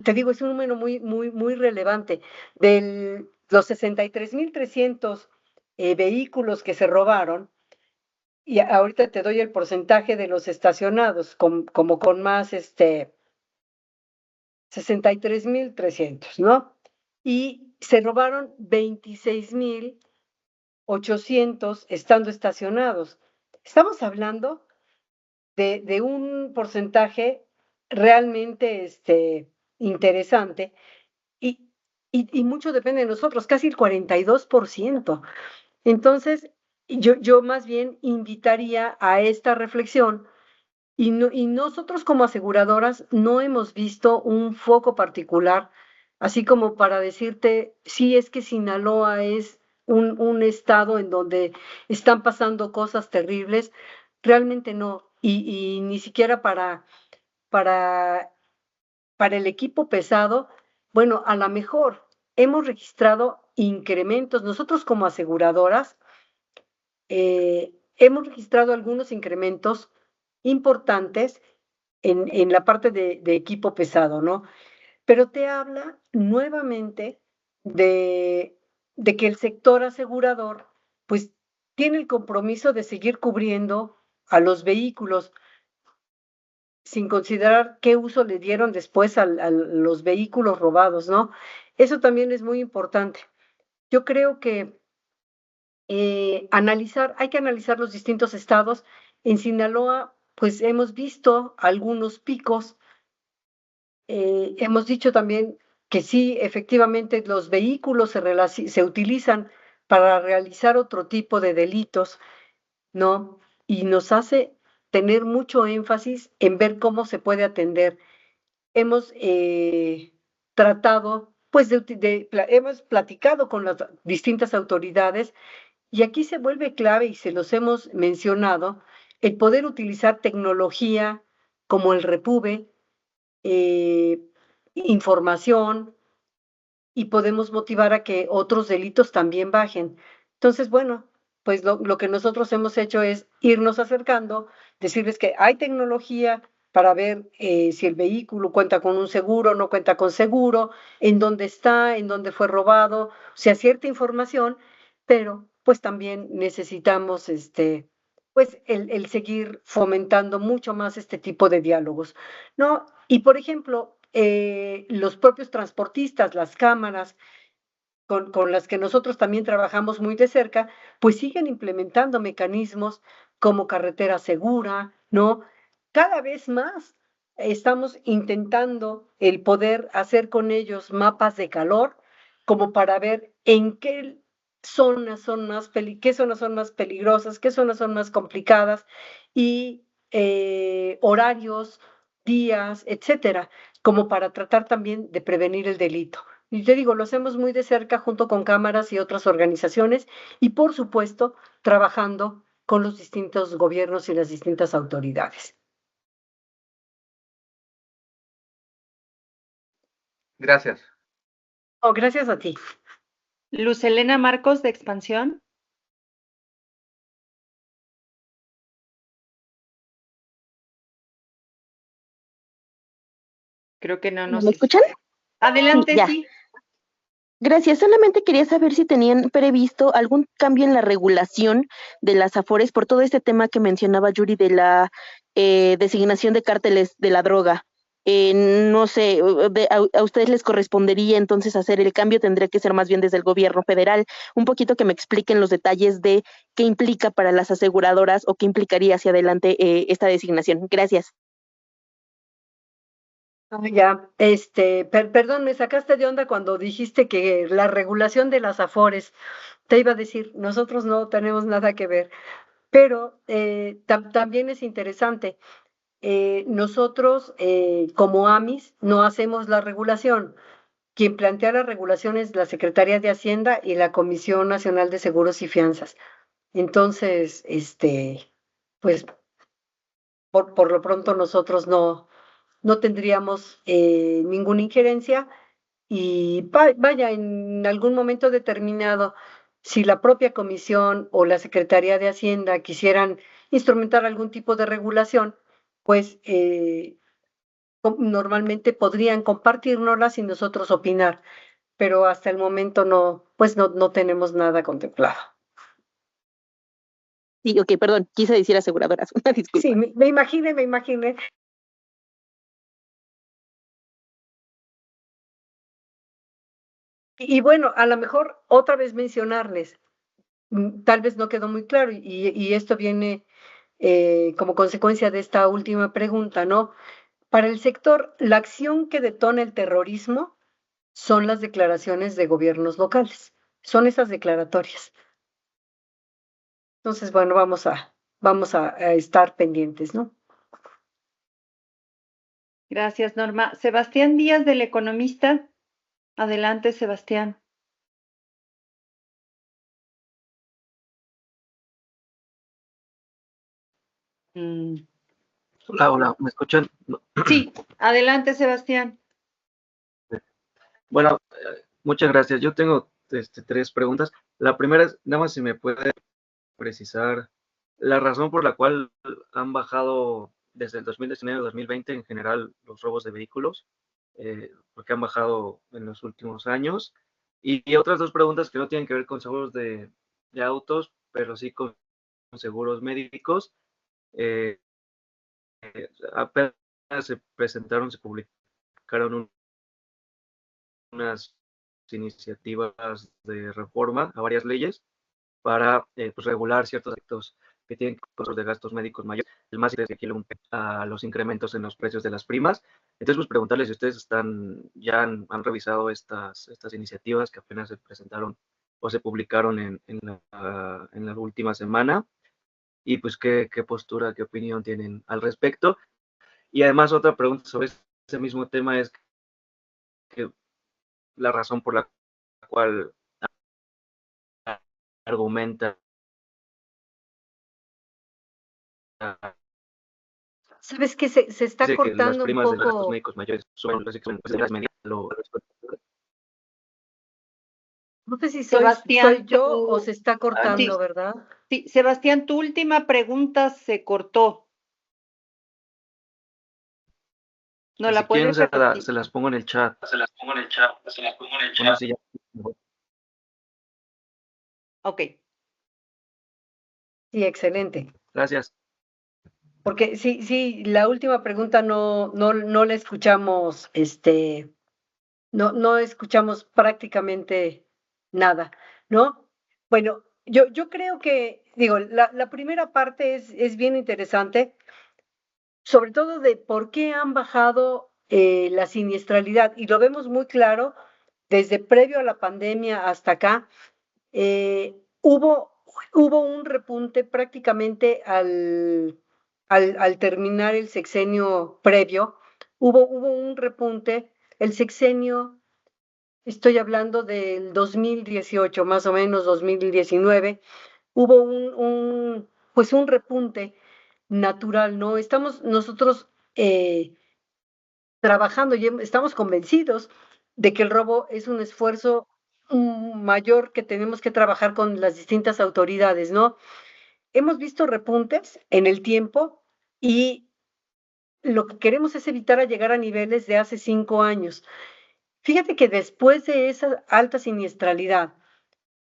te digo, es un número muy relevante. De los 63,300 vehículos que se robaron, y ahorita te doy el porcentaje de los estacionados, como con más, 63,300, ¿no? Y se robaron 26,800 estando estacionados. Estamos hablando de un porcentaje realmente interesante y, y mucho depende de nosotros, casi el 42%. Entonces, yo más bien invitaría a esta reflexión y nosotros como aseguradoras no hemos visto un foco particular, así como para decirte, sí, es que Sinaloa es un estado en donde están pasando cosas terribles, realmente no, y ni siquiera para, para el equipo pesado, bueno, a lo mejor hemos registrado incrementos, nosotros como aseguradoras, hemos registrado algunos incrementos importantes en la parte de equipo pesado, ¿no? Pero te habla nuevamente de que el sector asegurador, pues, tiene el compromiso de seguir cubriendo a los vehículos sin considerar qué uso le dieron después a los vehículos robados, ¿no? Eso también es muy importante. Yo creo que hay que analizar los distintos estados. En Sinaloa, pues hemos visto algunos picos. Hemos dicho también que sí, efectivamente, los vehículos se utilizan para realizar otro tipo de delitos, ¿no? Y nos hace tener mucho énfasis en ver cómo se puede atender. Hemos tratado, pues, hemos platicado con las distintas autoridades y aquí se vuelve clave, y se los hemos mencionado, el poder utilizar tecnología como el Repube, eh, información, y podemos motivar a que otros delitos también bajen. Entonces, bueno, pues lo que nosotros hemos hecho es irnos acercando, decirles que hay tecnología para ver si el vehículo cuenta con un seguro, no cuenta con seguro, en dónde está, en dónde fue robado, o sea, cierta información, pero pues también necesitamos pues el seguir fomentando mucho más este tipo de diálogos, ¿no? Y por ejemplo, los propios transportistas, las cámaras con las que nosotros también trabajamos muy de cerca, pues siguen implementando mecanismos como carretera segura, ¿no? Cada vez más estamos intentando el poder hacer con ellos mapas de calor, como para ver en qué zonas son más qué zonas son más peligrosas, qué zonas son más complicadas y horarios, días, etcétera, como para tratar también de prevenir el delito. Y te digo, lo hacemos muy de cerca junto con cámaras y otras organizaciones y, por supuesto, trabajando con los distintos gobiernos y las distintas autoridades. Gracias. Oh, gracias a ti. Luz Helena Marcos, de Expansión. Creo que no nos... ¿Me escuchan? Adelante, Ya. sí. Gracias. Solamente quería saber si tenían previsto algún cambio en la regulación de las Afores por todo este tema que mencionaba Yuri de la designación de cárteles de la droga. No sé, a ustedes les correspondería entonces hacer el cambio, tendría que ser más bien desde el gobierno federal. Un poquito que me expliquen los detalles de qué implica para las aseguradoras o qué implicaría hacia adelante esta designación. Gracias. Ya, perdón, me sacaste de onda cuando dijiste que la regulación de las Afores, te iba a decir, nosotros no tenemos nada que ver, pero también es interesante. Nosotros, como AMIS, no hacemos la regulación. Quien plantea la regulación es la Secretaría de Hacienda y la Comisión Nacional de Seguros y Fianzas. Entonces, pues, por lo pronto nosotros no tendríamos ninguna injerencia y vaya, en algún momento determinado, si la propia comisión o la Secretaría de Hacienda quisieran instrumentar algún tipo de regulación, pues normalmente podrían compartirnoslas y nosotros opinar, pero hasta el momento pues no tenemos nada contemplado. Sí, ok, perdón, quise decir aseguradoras, una disculpa. Sí, me imaginé. Y bueno, a lo mejor otra vez mencionarles, tal vez no quedó muy claro y esto viene como consecuencia de esta última pregunta, ¿no? Para el sector, la acción que detona el terrorismo son las declaraciones de gobiernos locales, son esas declaratorias. Entonces, bueno, vamos a estar pendientes, ¿no? Gracias, Norma. Sebastián Díaz, del Economista. Adelante, Sebastián. Hola, ¿me escuchan? Sí, adelante, Sebastián. Bueno, muchas gracias. Yo tengo 3 preguntas. La primera es, nada más si me puede precisar la razón por la cual han bajado desde el 2019 al 2020 en general los robos de vehículos, porque han bajado en los últimos años. Y otras 2 preguntas que no tienen que ver con seguros de autos, pero sí con seguros médicos. Apenas se presentaron, se publicaron unas iniciativas de reforma a varias leyes para pues regular ciertos aspectos que tienen costos de gastos médicos mayores. El más es que a los incrementos en los precios de las primas. Entonces, pues preguntarles si ustedes ya han revisado estas iniciativas que apenas se presentaron o se publicaron en la última semana y pues qué postura, qué opinión tienen al respecto. Y además otra pregunta sobre ese mismo tema es que la razón por la cual argumenta. ¿Sabes qué? Se está Dice que las cortando un primas de los gastos poco. médicos mayores suben, las medidas, No sé si Sebastián, soy yo o se está cortando, sí, ¿verdad? sí, Sebastián, tu última pregunta se cortó. ¿No si la quieren puedes repetir? se las pongo en el chat. Bueno, sí, ya. Ok. Sí, excelente. Gracias. Porque sí, la última pregunta no la escuchamos, no escuchamos prácticamente nada, ¿no? Bueno, yo creo que, digo, la primera parte es bien interesante, sobre todo de por qué han bajado la siniestralidad, y lo vemos muy claro desde previo a la pandemia hasta acá, Hubo un repunte prácticamente al terminar el sexenio previo, hubo un repunte, el sexenio, estoy hablando del 2018, más o menos 2019, hubo pues un repunte natural, ¿no? Estamos nosotros trabajando y estamos convencidos de que el robo es un esfuerzo mayor que tenemos que trabajar con las distintas autoridades, ¿no? Hemos visto repuntes en el tiempo y lo que queremos es evitar a llegar a niveles de hace 5 años. Fíjate que después de esa alta siniestralidad,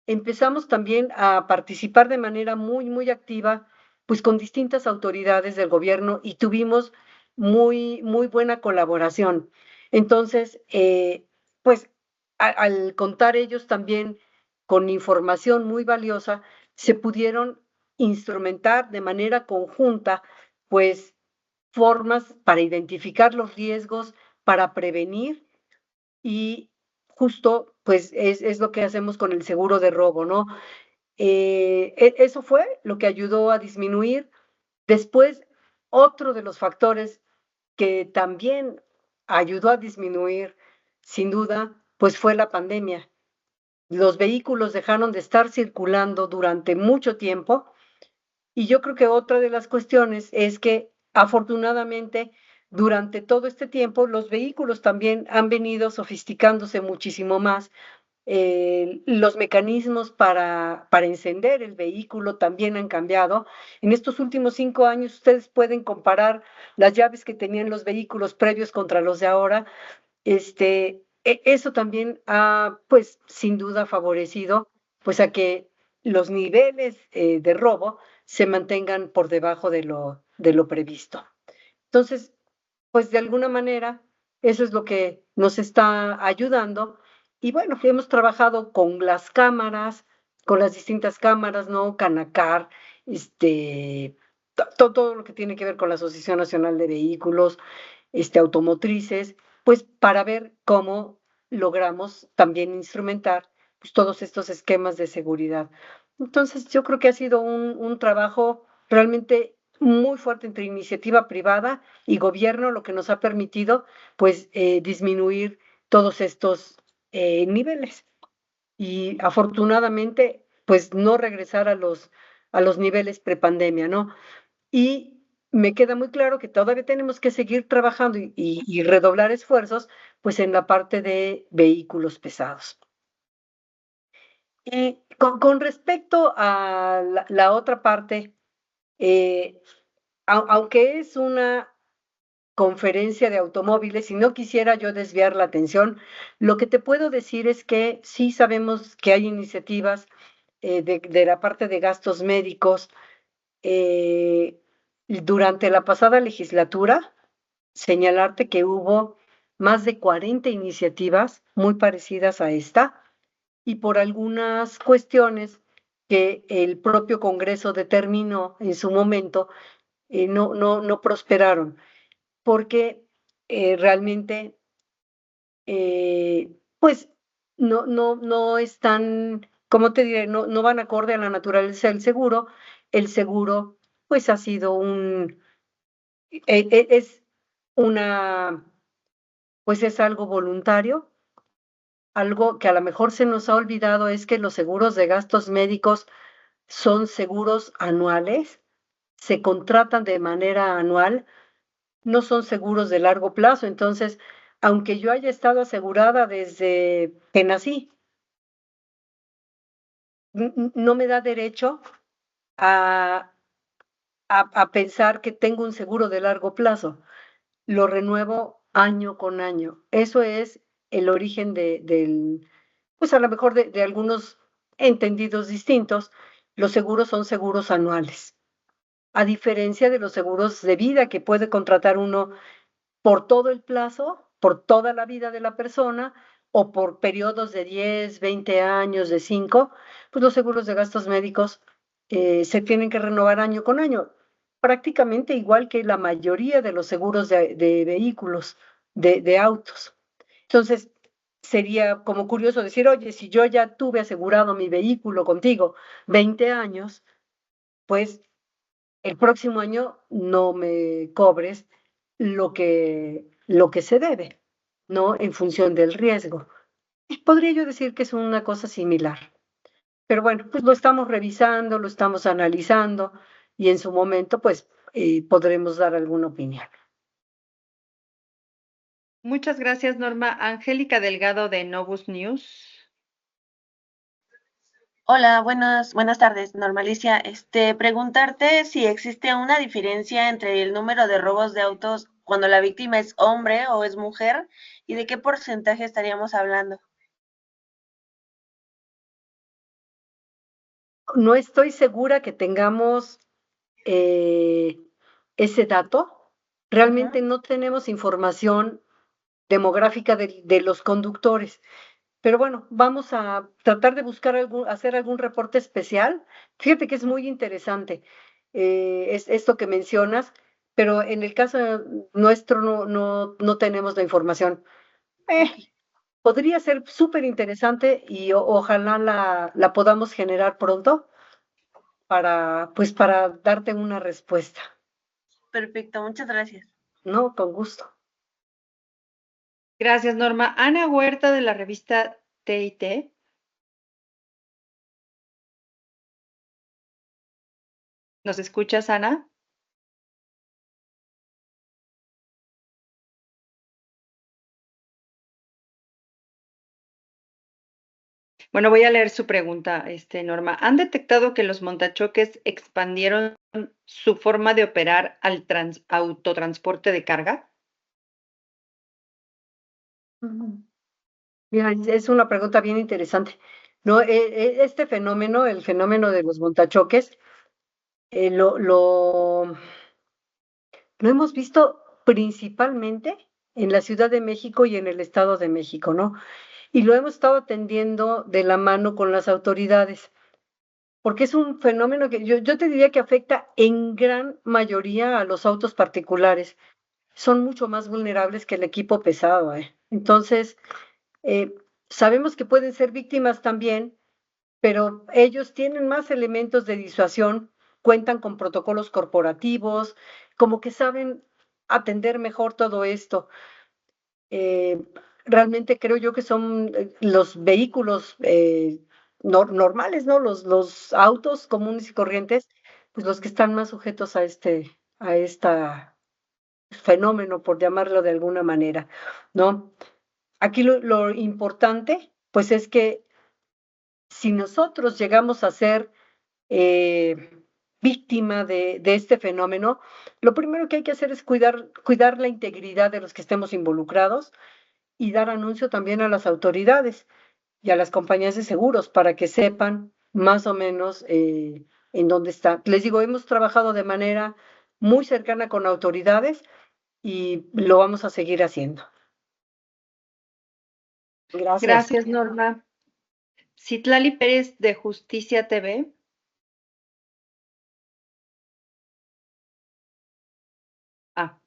empezamos también a participar de manera muy, muy activa, pues con distintas autoridades del gobierno y tuvimos muy, muy buena colaboración. Entonces, pues al contar ellos también con información muy valiosa, se pudieron instrumentar de manera conjunta, pues formas para identificar los riesgos, para prevenir y justo pues es lo que hacemos con el seguro de robo, ¿no? Eso fue lo que ayudó a disminuir. Después, otro de los factores que también ayudó a disminuir, sin duda, pues fue la pandemia. Los vehículos dejaron de estar circulando durante mucho tiempo y yo creo que otra de las cuestiones es que afortunadamente durante todo este tiempo los vehículos también han venido sofisticándose muchísimo más. Los mecanismos para encender el vehículo también han cambiado. En estos últimos 5 años ustedes pueden comparar las llaves que tenían los vehículos previos contra los de ahora. Eso también ha, pues, sin duda favorecido, pues, a que los niveles de robo se mantengan por debajo de lo previsto. Entonces, pues, de alguna manera, eso es lo que nos está ayudando. Y bueno, hemos trabajado con las cámaras, con las distintas cámaras, ¿no? Canacar, todo lo que tiene que ver con la Asociación Nacional de Vehículos, automotrices, pues para ver cómo logramos también instrumentar pues, todos estos esquemas de seguridad. Entonces, yo creo que ha sido un trabajo realmente muy fuerte entre iniciativa privada y gobierno, lo que nos ha permitido, pues, disminuir todos estos niveles. Y afortunadamente, pues, no regresar a los niveles prepandemia, ¿no? Y me queda muy claro que todavía tenemos que seguir trabajando y redoblar esfuerzos, pues en la parte de vehículos pesados. Y con respecto a la otra parte, aunque es una conferencia de automóviles y no quisiera yo desviar la atención, lo que te puedo decir es que sí sabemos que hay iniciativas de la parte de gastos médicos. Durante la pasada legislatura, señalarte que hubo más de 40 iniciativas muy parecidas a esta y por algunas cuestiones que el propio Congreso determinó en su momento, no prosperaron, porque realmente, pues, no están, ¿cómo te diré? No van acorde a la naturaleza del seguro. El seguro, pues, ha sido es una, pues, es algo voluntario. Algo que a lo mejor se nos ha olvidado es que los seguros de gastos médicos son seguros anuales, se contratan de manera anual, no son seguros de largo plazo. Entonces, aunque yo haya estado asegurada desde que nací, no me da derecho a, a pensar que tengo un seguro de largo plazo. Lo renuevo año con año. Eso es el origen del, pues a lo mejor de algunos entendidos distintos. Los seguros son seguros anuales, a diferencia de los seguros de vida que puede contratar uno por todo el plazo, por toda la vida de la persona o por periodos de 10, 20 años, de 5, pues los seguros de gastos médicos se tienen que renovar año con año, prácticamente igual que la mayoría de los seguros de vehículos, de autos. Entonces, sería como curioso decir, oye, si yo ya tuve asegurado mi vehículo contigo 20 años, pues el próximo año no me cobres lo que se debe, ¿no? En función del riesgo. Podría yo decir que es una cosa similar. Pero bueno, pues lo estamos revisando, lo estamos analizando y en su momento, pues podremos dar alguna opinión. Muchas gracias, Norma. Angélica Delgado de Novus News. Hola, buenas tardes, Normalicia. Preguntarte si existe una diferencia entre el número de robos de autos cuando la víctima es hombre o es mujer y de qué porcentaje estaríamos hablando. No estoy segura que tengamos ese dato. Realmente no tenemos información demográfica de los conductores. Pero bueno, vamos a tratar de buscar hacer algún reporte especial. Fíjate que es muy interesante es esto que mencionas, pero en el caso nuestro no tenemos la información. Podría ser súper interesante y ojalá la podamos generar pronto pues para darte una respuesta. Perfecto, muchas gracias. No, con gusto. Gracias, Norma. Ana Huerta de la revista TIT. ¿Nos escuchas, Ana? Bueno, voy a leer su pregunta, Norma. ¿Han detectado que los montachoques expandieron su forma de operar al autotransporte de carga? Mira, es una pregunta bien interesante. No, este fenómeno, el fenómeno de los montachoques, eh, lo, lo, lo hemos visto principalmente en la Ciudad de México y en el Estado de México, ¿no? Y lo hemos estado atendiendo de la mano con las autoridades, porque es un fenómeno que yo te diría que afecta en gran mayoría a los autos particulares. Son mucho más vulnerables que el equipo pesado, ¿eh? Entonces, eh, sabemos que pueden ser víctimas también, pero ellos tienen más elementos de disuasión, cuentan con protocolos corporativos, como que saben atender mejor todo esto. Eh, Realmente creo yo que son los vehículos normales, ¿no? Los autos comunes y corrientes, pues los que están más sujetos a esta fenómeno, por llamarlo de alguna manera, ¿no? Aquí lo importante, pues es que si nosotros llegamos a ser eh, víctima de este fenómeno, lo primero que hay que hacer es cuidar la integridad de los que estemos involucrados y dar anuncio también a las autoridades y a las compañías de seguros para que sepan más o menos en dónde está. Les digo, hemos trabajado de manera muy cercana con autoridades y lo vamos a seguir haciendo. Gracias. Gracias, Norma. Citlali Pérez de Justicia TV.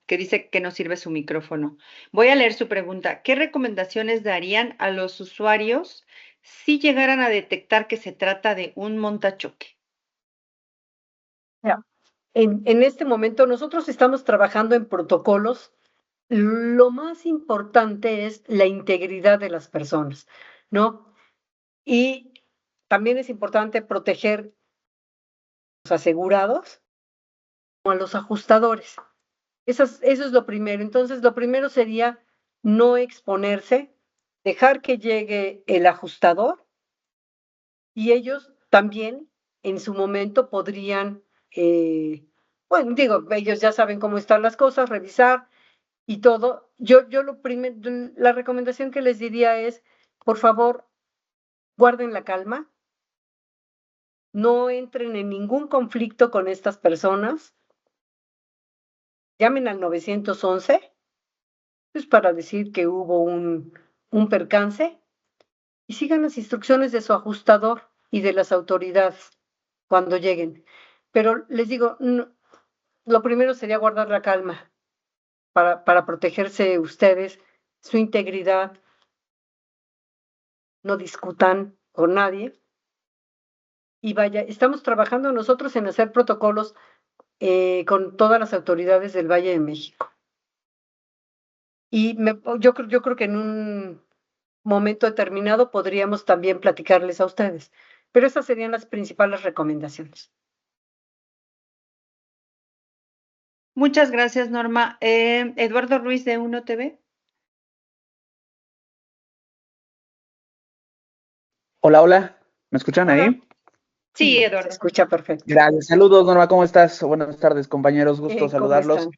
Que dice que no sirve su micrófono. Voy a leer su pregunta. ¿Qué recomendaciones darían a los usuarios si llegaran a detectar que se trata de un montachoque? En este momento nosotros estamos trabajando en protocolos. Lo más importante es la integridad de las personas, ¿no? Y también es importante proteger a los asegurados o a los ajustadores. Eso es lo primero. Entonces, lo primero sería no exponerse, dejar que llegue el ajustador y ellos también en su momento podrían, bueno, digo, ellos ya saben cómo están las cosas, revisar y todo. La recomendación que les diría es, por favor, guarden la calma, no entren en ningún conflicto con estas personas, llamen al 911, pues para decir que hubo un percance y sigan las instrucciones de su ajustador y de las autoridades cuando lleguen. Pero les digo, lo primero sería guardar la calma para protegerse ustedes, su integridad no discutan con nadie. Y vaya, estamos trabajando nosotros en hacer protocolos con todas las autoridades del Valle de México. Y yo creo que en un momento determinado podríamos también platicarles a ustedes. Pero esas serían las principales recomendaciones. Muchas gracias, Norma. Eduardo Ruiz de Uno TV. Hola, hola, ¿me escuchan ahí? Sí, Se Eduardo. escucha perfecto. Gracias, saludos, Norma, ¿cómo estás? Buenas tardes, compañeros, gusto ¿Cómo saludarlos. están?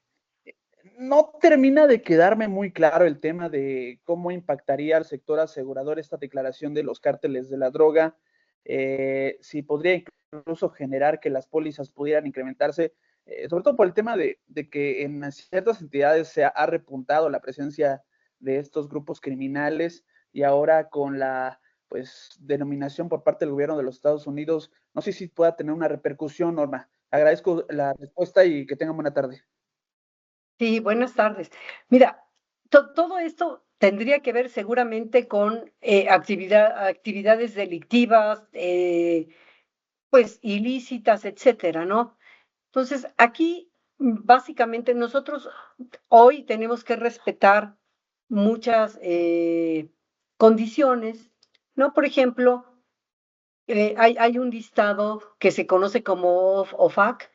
No termina de quedarme muy claro el tema de cómo impactaría al sector asegurador esta declaración de los cárteles de la droga, si podría incluso generar que las pólizas pudieran incrementarse, sobre todo por el tema de que en ciertas entidades se ha repuntado la presencia de estos grupos criminales y ahora con la pues denominación por parte del gobierno de los Estados Unidos, no sé si pueda tener una repercusión, Norma. Agradezco la respuesta y que tengan buena tarde. Sí, buenas tardes. Mira, todo esto tendría que ver seguramente con actividades delictivas, pues ilícitas, etcétera, ¿no? Entonces, aquí básicamente nosotros hoy tenemos que respetar muchas condiciones, ¿no? Por ejemplo, hay un listado que se conoce como OFAC,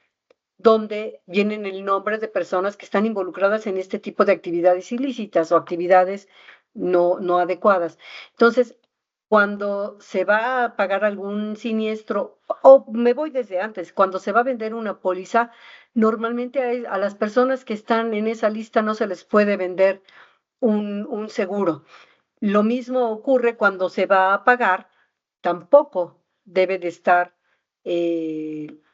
donde vienen el nombre de personas que están involucradas en este tipo de actividades ilícitas o actividades no adecuadas. Entonces, cuando se va a pagar algún siniestro, o me voy desde antes, cuando se va a vender una póliza, normalmente a las personas que están en esa lista no se les puede vender un seguro. Lo mismo ocurre cuando se va a pagar, tampoco debe de estar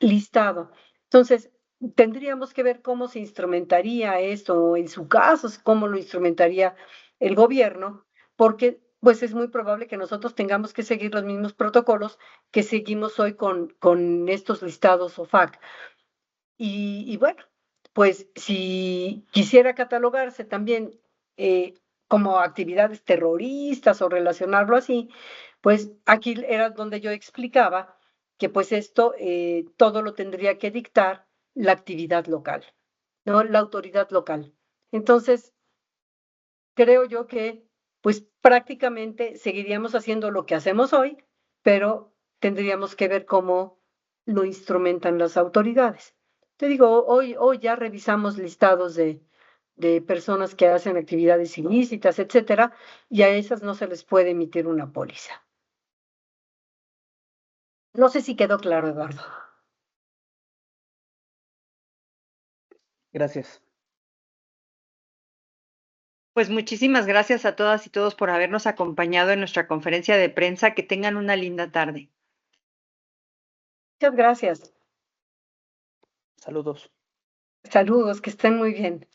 listado. Entonces, tendríamos que ver cómo se instrumentaría esto, o en su caso, cómo lo instrumentaría el gobierno, porque pues es muy probable que nosotros tengamos que seguir los mismos protocolos que seguimos hoy con estos listados OFAC. Y bueno, pues si quisiera catalogarse también como actividades terroristas o relacionarlo así, pues aquí era donde yo explicaba que pues esto todo lo tendría que dictar la actividad local, ¿no? La autoridad local. Entonces, creo yo que pues prácticamente seguiríamos haciendo lo que hacemos hoy, pero tendríamos que ver cómo lo instrumentan las autoridades. Te digo, hoy ya revisamos listados de personas que hacen actividades ilícitas, etcétera, y a esas no se les puede emitir una póliza. No sé si quedó claro, Eduardo. Gracias. Pues muchísimas gracias a todas y todos por habernos acompañado en nuestra conferencia de prensa. Que tengan una linda tarde. Muchas gracias. Saludos. Saludos, que estén muy bien.